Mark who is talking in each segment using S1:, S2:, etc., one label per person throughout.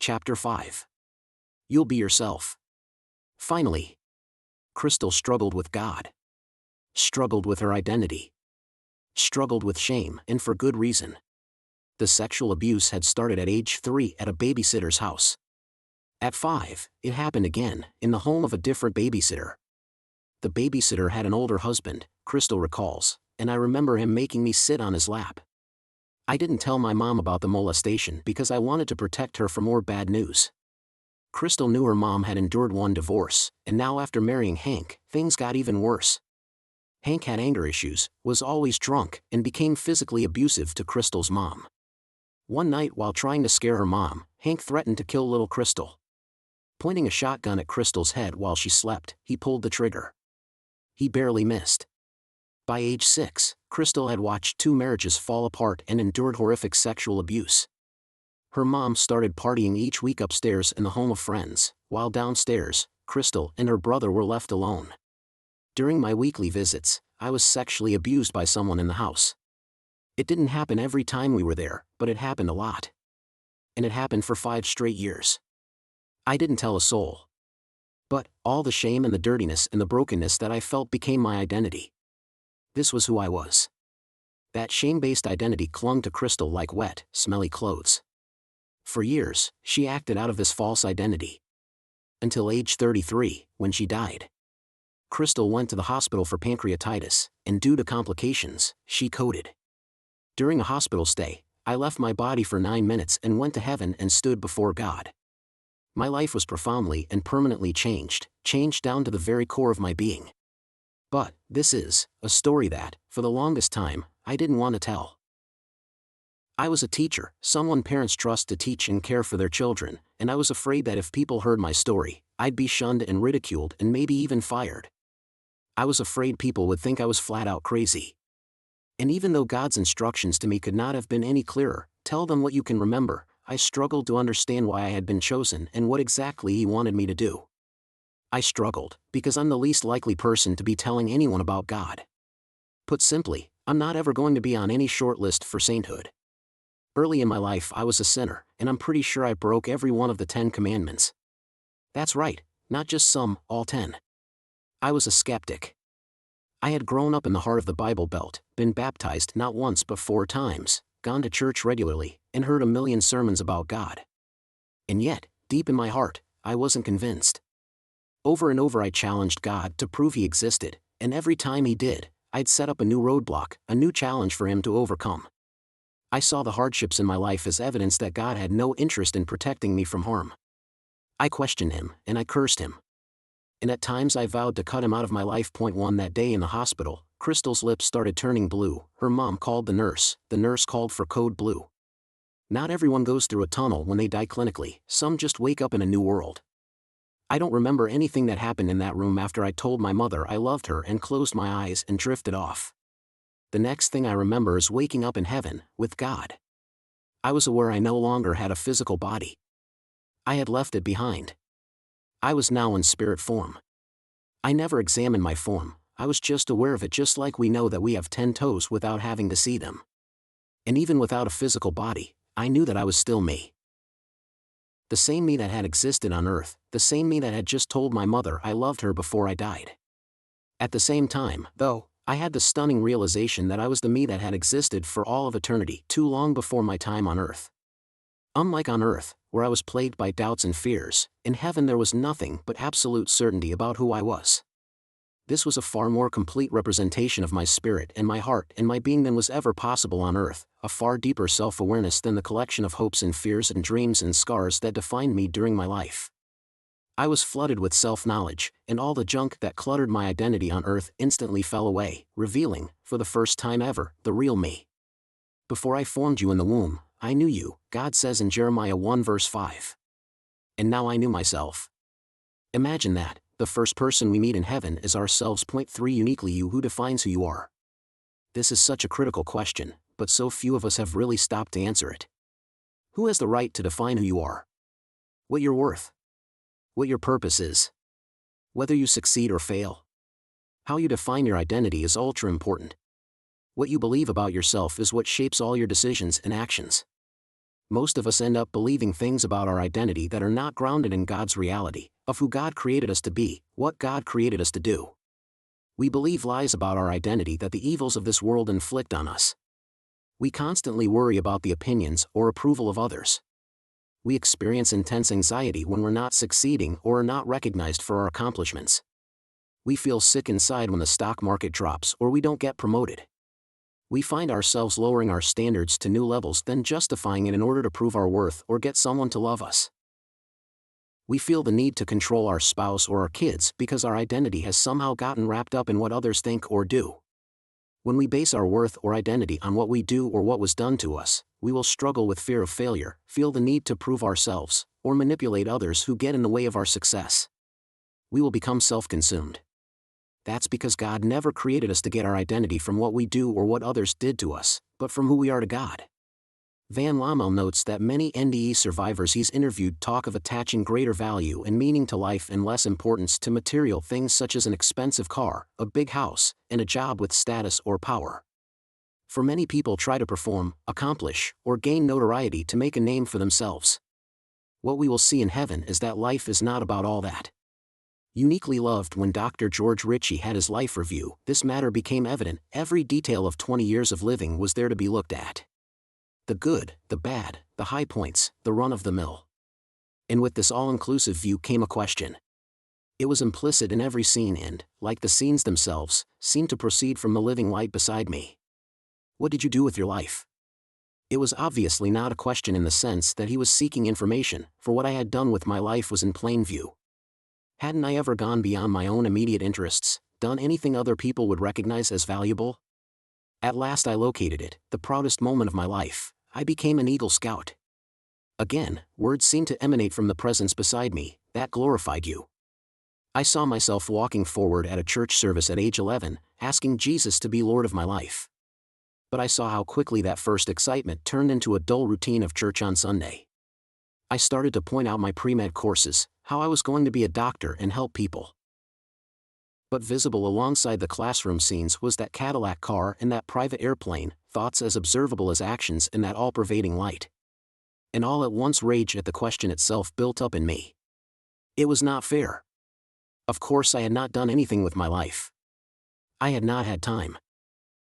S1: Chapter 5. You'll be yourself. Finally, Crystal struggled with God. Struggled with her identity. Struggled with shame, and for good reason. The sexual abuse had started at age 3 at a babysitter's house. At 5, it happened again, in the home of a different babysitter. The babysitter had an older husband, Crystal recalls, and I remember him making me sit on his lap. I didn't tell my mom about the molestation because I wanted to protect her from more bad news. Crystal knew her mom had endured one divorce, and now after marrying Hank, things got even worse. Hank had anger issues, was always drunk, and became physically abusive to Crystal's mom. One night while trying to scare her mom, Hank threatened to kill little Crystal. Pointing a shotgun at Crystal's head while she slept, he pulled the trigger. He barely missed. By age 6, Crystal had watched 2 marriages fall apart and endured horrific sexual abuse. Her mom started partying each week upstairs in the home of friends, while downstairs, Crystal and her brother were left alone. During my weekly visits, I was sexually abused by someone in the house. It didn't happen every time we were there, but it happened a lot. And it happened for 5 straight years. I didn't tell a soul. But all the shame and the dirtiness and the brokenness that I felt became my identity. This was who I was. That shame-based identity clung to Crystal like wet, smelly clothes. For years, she acted out of this false identity. Until age 33, when she died. Crystal went to the hospital for pancreatitis, and due to complications, she coded. During a hospital stay, I left my body for 9 minutes and went to heaven and stood before God. My life was profoundly and permanently changed down to the very core of my being. But, this is a story that, for the longest time, I didn't want to tell. I was a teacher, someone parents trust to teach and care for their children, and I was afraid that if people heard my story, I'd be shunned and ridiculed and maybe even fired. I was afraid people would think I was flat out crazy. And even though God's instructions to me could not have been any clearer, tell them what you can remember, I struggled to understand why I had been chosen and what exactly He wanted me to do. I struggled, because I'm the least likely person to be telling anyone about God. Put simply, I'm not ever going to be on any short list for sainthood. Early in my life I was a sinner, and I'm pretty sure I broke every one of the 10 commandments. That's right, not just some, all 10. I was a skeptic. I had grown up in the heart of the Bible Belt, been baptized not once but 4 times, gone to church regularly, and heard a million sermons about God. And yet, deep in my heart, I wasn't convinced. Over and over I challenged God to prove He existed, and every time He did, I'd set up a new roadblock, a new challenge for Him to overcome. I saw the hardships in my life as evidence that God had no interest in protecting me from harm. I questioned Him, and I cursed Him. And at times I vowed to cut Him out of my life. One that day in the hospital, Crystal's lips started turning blue, her mom called the nurse called for code blue. Not everyone goes through a tunnel when they die clinically, some just wake up in a new world. I don't remember anything that happened in that room after I told my mother I loved her and closed my eyes and drifted off. The next thing I remember is waking up in heaven, with God. I was aware I no longer had a physical body. I had left it behind. I was now in spirit form. I never examined my form, I was just aware of it, just like we know that we have 10 toes without having to see them. And even without a physical body, I knew that I was still me. The same me that had existed on earth, the same me that had just told my mother I loved her before I died. At the same time, though, I had the stunning realization that I was the me that had existed for all of eternity, too long before my time on earth. Unlike on earth, where I was plagued by doubts and fears, in heaven there was nothing but absolute certainty about who I was. This was a far more complete representation of my spirit and my heart and my being than was ever possible on earth, a far deeper self-awareness than the collection of hopes and fears and dreams and scars that defined me during my life. I was flooded with self-knowledge, and all the junk that cluttered my identity on earth instantly fell away, revealing, for the first time ever, the real me. Before I formed you in the womb, I knew you, God says in Jeremiah 1 verse 5. And now I knew myself. Imagine that. The first person we meet in heaven is ourselves. 3 Uniquely you. Who defines who you are? This is such a critical question, but so few of us have really stopped to answer it. Who has the right to define who you are? What you're worth? What your purpose is? Whether you succeed or fail? How you define your identity is ultra important. What you believe about yourself is what shapes all your decisions and actions. Most of us end up believing things about our identity that are not grounded in God's reality, of who God created us to be, what God created us to do. We believe lies about our identity that the evils of this world inflict on us. We constantly worry about the opinions or approval of others. We experience intense anxiety when we're not succeeding or are not recognized for our accomplishments. We feel sick inside when the stock market drops or we don't get promoted. We find ourselves lowering our standards to new levels, then justifying it in order to prove our worth or get someone to love us. We feel the need to control our spouse or our kids because our identity has somehow gotten wrapped up in what others think or do. When we base our worth or identity on what we do or what was done to us, we will struggle with fear of failure, feel the need to prove ourselves, or manipulate others who get in the way of our success. We will become self-consumed. That's because God never created us to get our identity from what we do or what others did to us, but from who we are to God. Van Lommel notes that many NDE survivors he's interviewed talk of attaching greater value and meaning to life and less importance to material things such as an expensive car, a big house, and a job with status or power. For many people try to perform, accomplish, or gain notoriety to make a name for themselves. What we will see in heaven is that life is not about all that. Uniquely loved. When Dr. George Ritchie had his life review, this matter became evident. Every detail of 20 years of living was there to be looked at. The good, the bad, the high points, the run-of-the-mill. And with this all-inclusive view came a question. It was implicit in every scene and, like the scenes themselves, seemed to proceed from the living light beside me. What did you do with your life? It was obviously not a question in the sense that he was seeking information, for what I had done with my life was in plain view. Hadn't I ever gone beyond my own immediate interests, done anything other people would recognize as valuable? At last I located it, the proudest moment of my life. I became an Eagle Scout. Again, words seemed to emanate from the presence beside me, that glorified you. I saw myself walking forward at a church service at age 11, asking Jesus to be Lord of my life. But I saw how quickly that first excitement turned into a dull routine of church on Sunday. I started to point out my pre-med courses, how I was going to be a doctor and help people. But visible alongside the classroom scenes was that Cadillac car and that private airplane, thoughts as observable as actions in that all-pervading light. And all at once rage at the question itself built up in me. It was not fair. Of course I had not done anything with my life. I had not had time.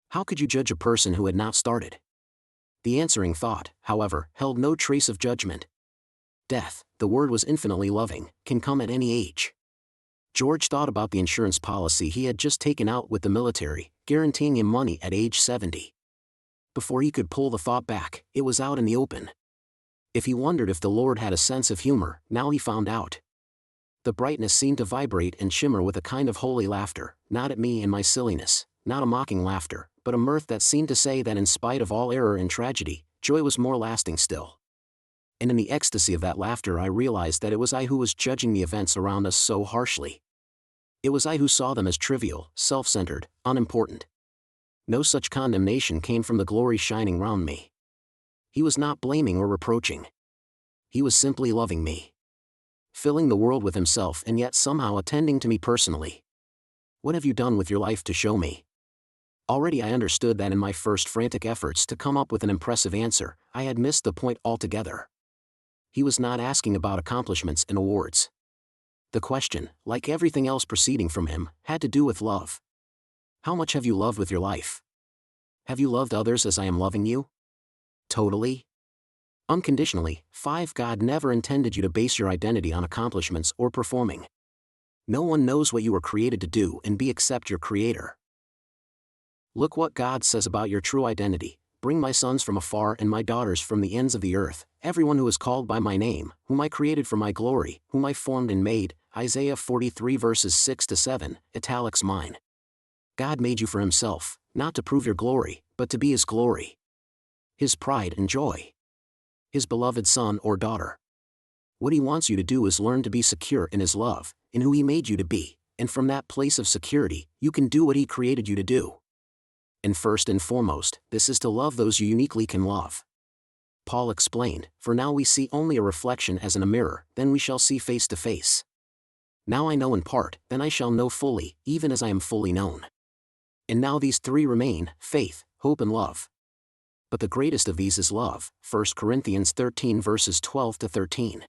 S1: How could you judge a person who had not started? The answering thought, however, held no trace of judgment. Death, the word was infinitely loving, can come at any age. George thought about the insurance policy he had just taken out with the military, guaranteeing him money at age 70. Before he could pull the thought back, it was out in the open. If he wondered if the Lord had a sense of humor, now he found out. The brightness seemed to vibrate and shimmer with a kind of holy laughter, not at me and my silliness, not a mocking laughter, but a mirth that seemed to say that in spite of all error and tragedy, joy was more lasting still. And in the ecstasy of that laughter I realized that it was I who was judging the events around us so harshly. It was I who saw them as trivial, self-centered, unimportant. No such condemnation came from the glory shining round me. He was not blaming or reproaching. He was simply loving me. Filling the world with himself and yet somehow attending to me personally. What have you done with your life to show me? Already I understood that in my first frantic efforts to come up with an impressive answer, I had missed the point altogether. He was not asking about accomplishments and awards. The question, like everything else proceeding from him, had to do with love. How much have you loved with your life? Have you loved others as I am loving you? Totally? Unconditionally. 5. God never intended you to base your identity on accomplishments or performing. No one knows what you were created to do and be except your Creator. Look what God says about your true identity. Bring my sons from afar and my daughters from the ends of the earth, everyone who is called by my name, whom I created for my glory, whom I formed and made. Isaiah 43 verses 6-7, italics mine. God made you for himself, not to prove your glory, but to be his glory. His pride and joy. His beloved son or daughter. What he wants you to do is learn to be secure in his love, in who he made you to be, and from that place of security, you can do what he created you to do. And first and foremost, this is to love those you uniquely can love. Paul explained, for now we see only a reflection as in a mirror, then we shall see face to face. Now I know in part, then I shall know fully, even as I am fully known. And now these three remain, faith, hope and love. But the greatest of these is love, 1 Corinthians 13 verses 12 to 13.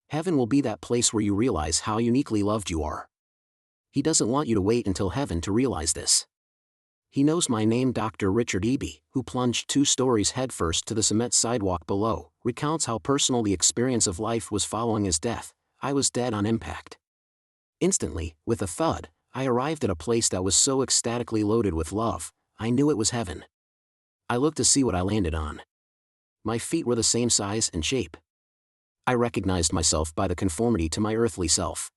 S1: Heaven will be that place where you realize how uniquely loved you are. He doesn't want you to wait until heaven to realize this. He knows my name. Dr. Richard Eby, who plunged 2 stories headfirst to the cement sidewalk below, recounts how personal the experience of life was following his death. I was dead on impact. Instantly, with a thud, I arrived at a place that was so ecstatically loaded with love, I knew it was heaven. I looked to see what I landed on. My feet were the same size and shape. I recognized myself by the conformity to my earthly self.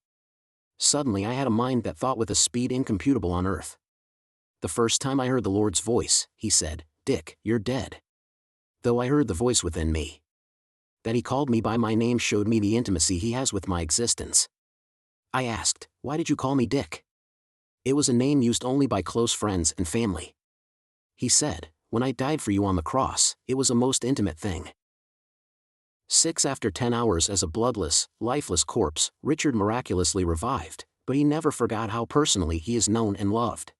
S1: Suddenly I had a mind that thought with a speed incomputable on earth. The first time I heard the Lord's voice, he said, "Dick, you're dead." Though I heard the voice within me. That he called me by my name showed me the intimacy he has with my existence. I asked, "Why did you call me Dick?" It was a name used only by close friends and family. He said, "When I died for you on the cross, it was a most intimate thing." 6 After 10 hours as a bloodless, lifeless corpse, Richard miraculously revived, but he never forgot how personally he is known and loved.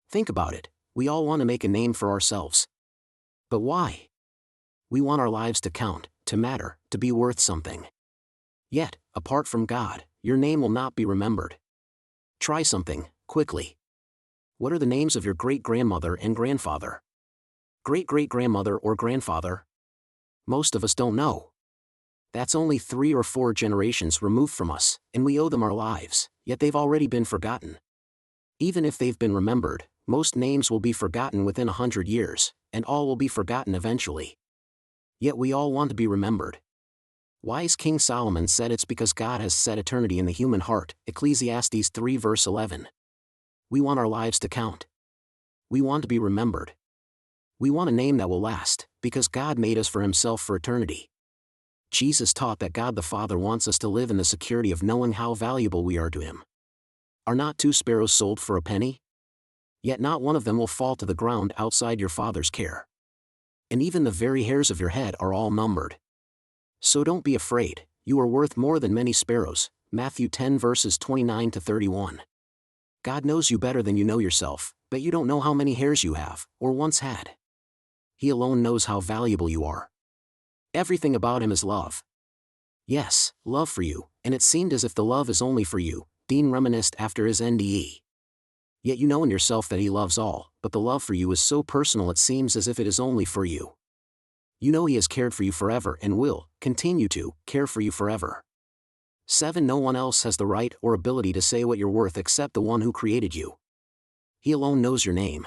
S1: Think about it, we all want to make a name for ourselves. But why? We want our lives to count, to matter, to be worth something. Yet, apart from God, your name will not be remembered. Try something, quickly. What are the names of your great-grandmother and grandfather? Great-great-grandmother or grandfather? Most of us don't know. That's only 3 or 4 generations removed from us, and we owe them our lives, yet they've already been forgotten. Even if they've been remembered, most names will be forgotten within 100 years, and all will be forgotten eventually. Yet we all want to be remembered. Wise King Solomon said it's because God has set eternity in the human heart, Ecclesiastes 3 verse 11. We want our lives to count. We want to be remembered. We want a name that will last, because God made us for himself for eternity. Jesus taught that God the Father wants us to live in the security of knowing how valuable we are to him. Are not 2 sparrows sold for a penny? Yet not one of them will fall to the ground outside your Father's care. And even the very hairs of your head are all numbered. So don't be afraid, you are worth more than many sparrows, Matthew 10 verses 29 to 31. God knows you better than you know yourself, but you don't know how many hairs you have, or once had. He alone knows how valuable you are. Everything about him is love. Yes, love for you, and it seemed as if the love is only for you, Dean reminisced after his NDE. Yet you know in yourself that he loves all, but the love for you is so personal it seems as if it is only for you. You know he has cared for you forever and will continue to care for you forever. 7 No one else has the right or ability to say what you're worth except the one who created you. He alone knows your name.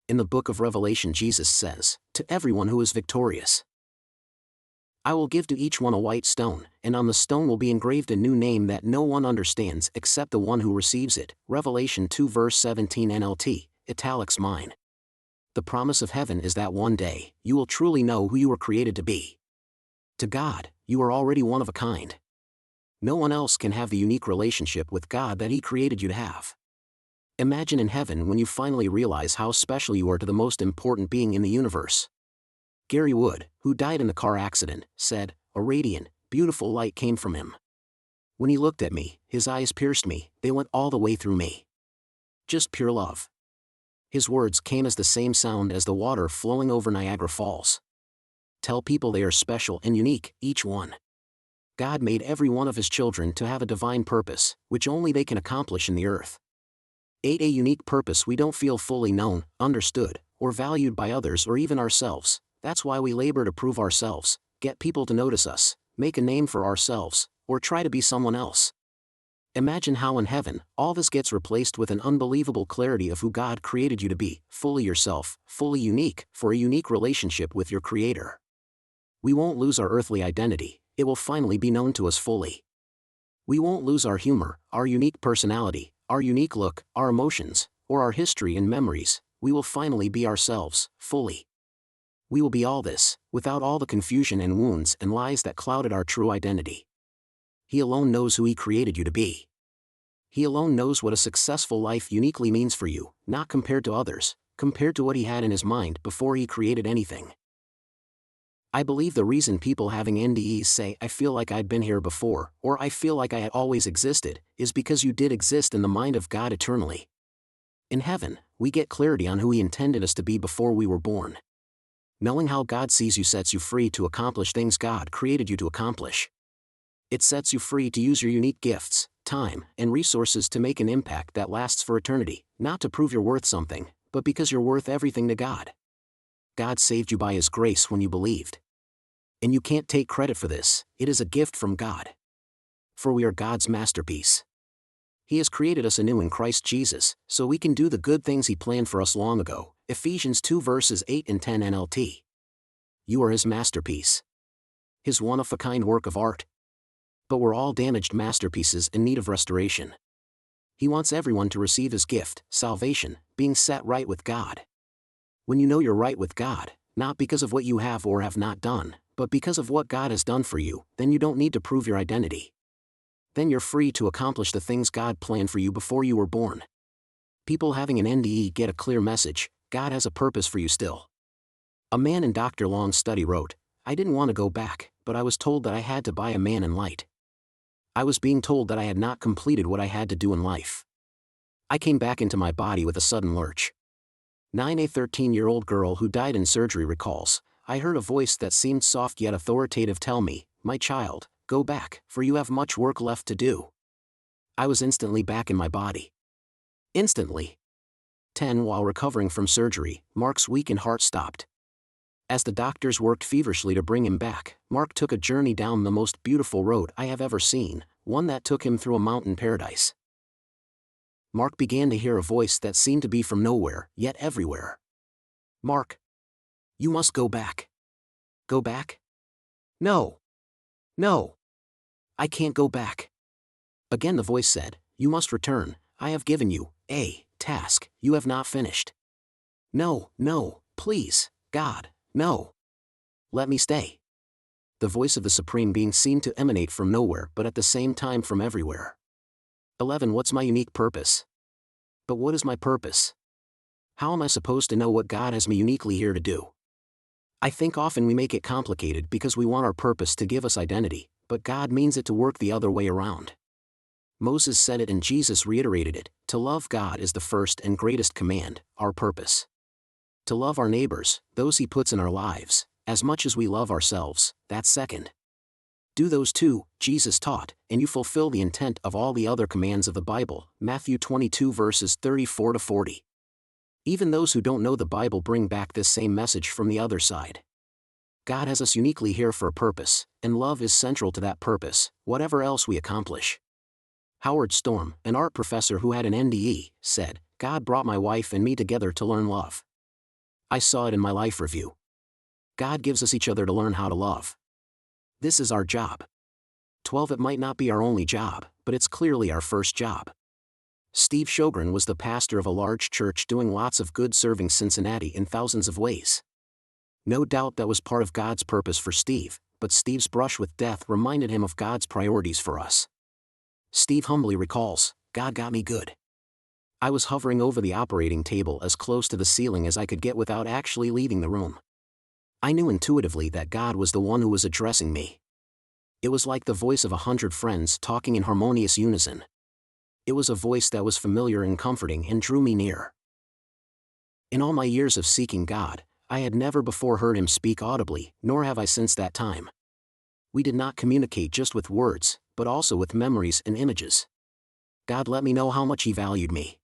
S1: In the book of Revelation Jesus says, "To everyone who is victorious, I will give to each one a white stone, and on the stone will be engraved a new name that no one understands except the one who receives it." Revelation 2 verse 17 NLT, italics mine. The promise of heaven is that one day, you will truly know who you were created to be. To God, you are already one of a kind. No one else can have the unique relationship with God that he created you to have. Imagine in heaven when you finally realize how special you are to the most important being in the universe. Gary Wood, who died in the car accident, said, "A radiant, beautiful light came from him. When he looked at me, his eyes pierced me, they went all the way through me. Just pure love." His words came as the same sound as the water flowing over Niagara Falls. Tell people they are special and unique, each one. God made every one of his children to have a divine purpose, which only they can accomplish in the earth. 8 A unique purpose we don't feel fully known, understood, or valued by others or even ourselves. That's why we labor to prove ourselves, get people to notice us, make a name for ourselves, or try to be someone else. Imagine how in heaven, all this gets replaced with an unbelievable clarity of who God created you to be, fully yourself, fully unique, for a unique relationship with your Creator. We won't lose our earthly identity, it will finally be known to us fully. We won't lose our humor, our unique personality, our unique look, our emotions, or our history and memories. We will finally be ourselves, fully. We will be all this, without all the confusion and wounds and lies that clouded our true identity. He alone knows who he created you to be. He alone knows what a successful life uniquely means for you, not compared to others, compared to what he had in his mind before he created anything. I believe the reason people having NDEs say "I feel like I'd been here before," or "I feel like I had always existed," is because you did exist in the mind of God eternally. In heaven, we get clarity on who he intended us to be before we were born. Knowing how God sees you sets you free to accomplish things God created you to accomplish. It sets you free to use your unique gifts, time, and resources to make an impact that lasts for eternity, not to prove you're worth something, but because you're worth everything to God. God saved you by His grace when you believed. And you can't take credit for this, it is a gift from God. For we are God's masterpiece. He has created us anew in Christ Jesus, so we can do the good things He planned for us long ago. Ephesians 2 verses 8 and 10 NLT. You are His masterpiece. His one-of-a-kind work of art. But we're all damaged masterpieces in need of restoration. He wants everyone to receive His gift, salvation, being set right with God. When you know you're right with God, not because of what you have or have not done, but because of what God has done for you, then you don't need to prove your identity. Then you're free to accomplish the things God planned for you before you were born. People having an NDE get a clear message: God has a purpose for you still. A man in Dr. Long's study wrote, I didn't want to go back, but I was told that I had to buy a man in light. I was being told that I had not completed what I had to do in life. I came back into my body with a sudden lurch. A 13-year-old girl who died in surgery recalls, I heard a voice that seemed soft yet authoritative tell me, my child, go back, for you have much work left to do. I was instantly back in my body. Instantly. 10 While recovering from surgery, Mark's weakened heart stopped. As the doctors worked feverishly to bring him back, Mark took a journey down the most beautiful road I have ever seen, one that took him through a mountain paradise. Mark began to hear a voice that seemed to be from nowhere, yet everywhere. Mark. You must go back. Go back? No. No. I can't go back. Again the voice said, you must return, I have given you a task you have not finished. No, no, please, God, no. Let me stay. The voice of the Supreme Being seemed to emanate from nowhere but at the same time from everywhere. 11 What's my unique purpose? But what is my purpose? How am I supposed to know what God has me uniquely here to do? I think often we make it complicated because we want our purpose to give us identity, but God means it to work the other way around. Moses said it and Jesus reiterated it, to love God is the first and greatest command, our purpose. To love our neighbors, those He puts in our lives, as much as we love ourselves, that's second. Do those two, Jesus taught, and you fulfill the intent of all the other commands of the Bible, Matthew 22 verses 34 to 40. Even those who don't know the Bible bring back this same message from the other side. God has us uniquely here for a purpose, and love is central to that purpose, whatever else we accomplish. Howard Storm, an art professor who had an NDE, said, God brought my wife and me together to learn love. I saw it in my life review. God gives us each other to learn how to love. This is our job. 12 It might not be our only job, but it's clearly our first job. Steve Sjogren was the pastor of a large church doing lots of good serving Cincinnati in thousands of ways. No doubt that was part of God's purpose for Steve, but Steve's brush with death reminded him of God's priorities for us. Steve humbly recalls, God got me good. I was hovering over the operating table as close to the ceiling as I could get without actually leaving the room. I knew intuitively that God was the one who was addressing me. It was like the voice of 100 friends talking in harmonious unison. It was a voice that was familiar and comforting and drew me near. In all my years of seeking God, I had never before heard Him speak audibly, nor have I since that time. We did not communicate just with words, but also with memories and images. God let me know how much He valued me.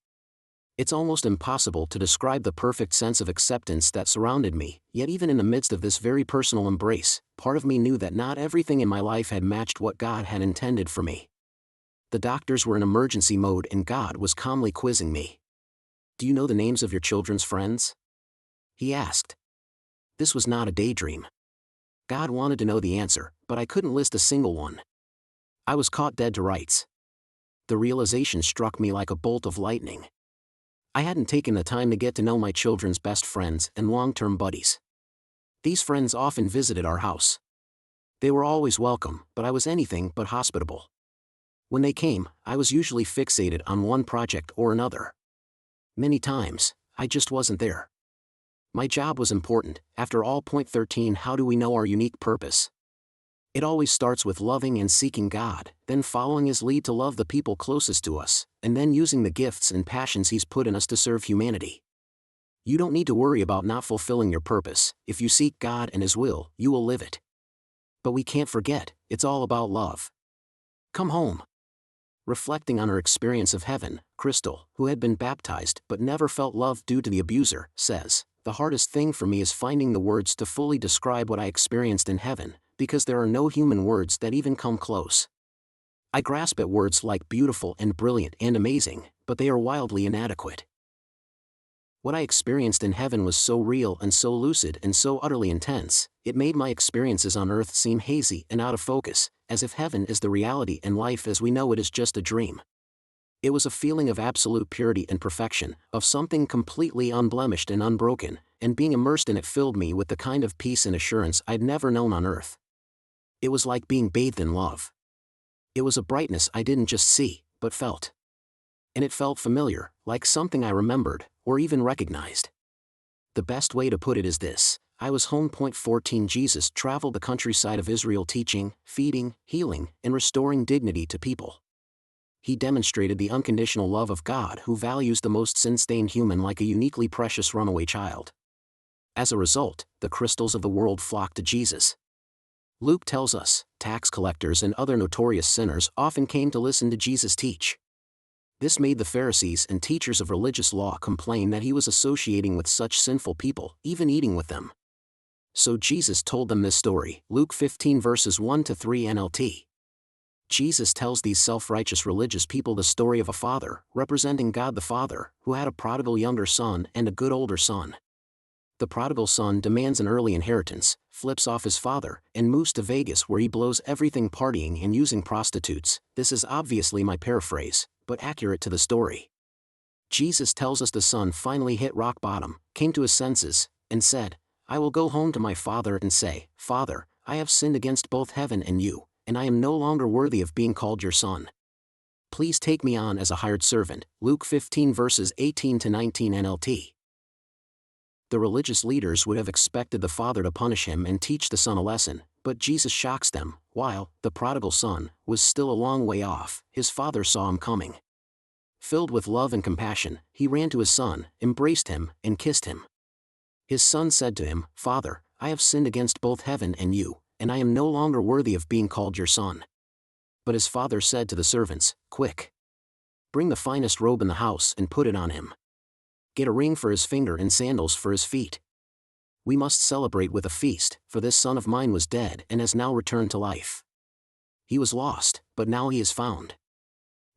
S1: It's almost impossible to describe the perfect sense of acceptance that surrounded me, yet even in the midst of this very personal embrace, part of me knew that not everything in my life had matched what God had intended for me. The doctors were in emergency mode and God was calmly quizzing me. Do you know the names of your children's friends? He asked. This was not a daydream. God wanted to know the answer, but I couldn't list a single one. I was caught dead to rights. The realization struck me like a bolt of lightning. I hadn't taken the time to get to know my children's best friends and long-term buddies. These friends often visited our house. They were always welcome, but I was anything but hospitable. When they came, I was usually fixated on one project or another. Many times, I just wasn't there. My job was important. After all, point 13 How do we know our unique purpose? It always starts with loving and seeking God, then following His lead to love the people closest to us, and then using the gifts and passions He's put in us to serve humanity. You don't need to worry about not fulfilling your purpose. If you seek God and His will, you will live it. But we can't forget, it's all about love. Come home. Reflecting on her experience of heaven, Crystal, who had been baptized but never felt love due to the abuser, says, "The hardest thing for me is finding the words to fully describe what I experienced in heaven, because there are no human words that even come close. I grasp at words like beautiful and brilliant and amazing, but they are wildly inadequate. What I experienced in heaven was so real and so lucid and so utterly intense, it made my experiences on earth seem hazy and out of focus, as if heaven is the reality and life as we know it is just a dream. It was a feeling of absolute purity and perfection, of something completely unblemished and unbroken, and being immersed in it filled me with the kind of peace and assurance I'd never known on earth. It was like being bathed in love. It was a brightness I didn't just see, but felt. And it felt familiar, like something I remembered, or even recognized. The best way to put it is this: I was home. 14 Jesus traveled the countryside of Israel teaching, feeding, healing, and restoring dignity to people. He demonstrated the unconditional love of God who values the most sin-stained human like a uniquely precious runaway child. As a result, the Crystals of the world flocked to Jesus. Luke tells us, tax collectors and other notorious sinners often came to listen to Jesus teach. This made the Pharisees and teachers of religious law complain that he was associating with such sinful people, even eating with them. So Jesus told them this story, Luke 15 verses 1-3 NLT. Jesus tells these self-righteous religious people the story of a father, representing God the Father, who had a prodigal younger son and a good older son. The prodigal son demands an early inheritance, flips off his father, and moves to Vegas where he blows everything partying and using prostitutes. This is obviously my paraphrase, but accurate to the story. Jesus tells us the son finally hit rock bottom, came to his senses, and said, "I will go home to my father and say, 'Father, I have sinned against both heaven and you, and I am no longer worthy of being called your son. Please take me on as a hired servant.'" Luke 15 verses 18-19 NLT. The religious leaders would have expected the father to punish him and teach the son a lesson, but Jesus shocks them. While the prodigal son was still a long way off, his father saw him coming. Filled with love and compassion, he ran to his son, embraced him, and kissed him. His son said to him, "Father, I have sinned against both heaven and you, and I am no longer worthy of being called your son." But his father said to the servants, "Quick! Bring the finest robe in the house and put it on him. Get a ring for his finger and sandals for his feet. We must celebrate with a feast, for this son of mine was dead and has now returned to life. He was lost, but now he is found."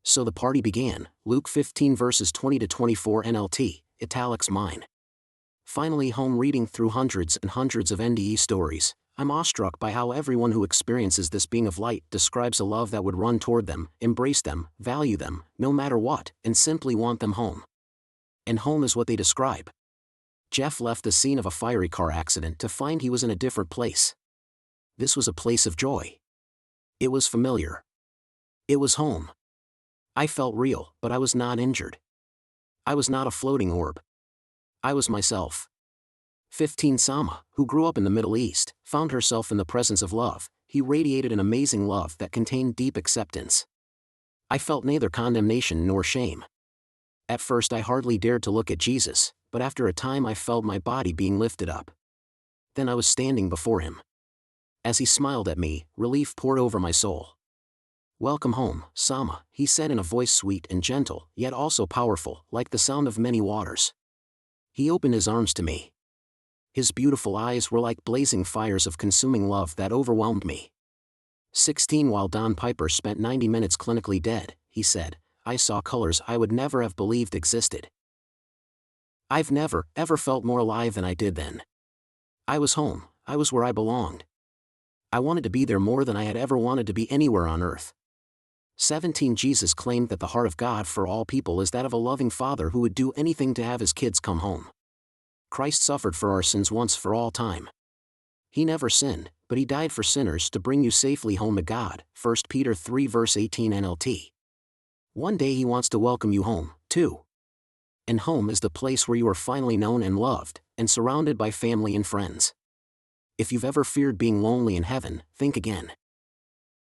S1: So the party began, Luke 15 verses 20-24 NLT, italics mine. Finally home. Reading through hundreds and hundreds of NDE stories, I'm awestruck by how everyone who experiences this being of light describes a love that would run toward them, embrace them, value them, no matter what, and simply want them home. And home is what they describe. Jeff left the scene of a fiery car accident to find he was in a different place. This was a place of joy. It was familiar. It was home. I felt real, but I was not injured. I was not a floating orb. I was myself. 15 Sama, who grew up in the Middle East, found herself in the presence of love. He radiated an amazing love that contained deep acceptance. I felt neither condemnation nor shame. At first I hardly dared to look at Jesus, but after a time I felt my body being lifted up. Then I was standing before him. As he smiled at me, relief poured over my soul. "Welcome home, Sama," he said in a voice sweet and gentle, yet also powerful, like the sound of many waters. He opened his arms to me. His beautiful eyes were like blazing fires of consuming love that overwhelmed me. 16 While Don Piper spent 90 minutes clinically dead, he said, "I saw colors I would never have believed existed. I've never, ever felt more alive than I did then. I was home, I was where I belonged. I wanted to be there more than I had ever wanted to be anywhere on earth." 17 Jesus claimed that the heart of God for all people is that of a loving father who would do anything to have his kids come home. Christ suffered for our sins once for all time. He never sinned, but he died for sinners to bring you safely home to God, 1 Peter 3 verse 18 NLT. One day he wants to welcome you home, too. And home is the place where you are finally known and loved, and surrounded by family and friends. If you've ever feared being lonely in heaven, think again.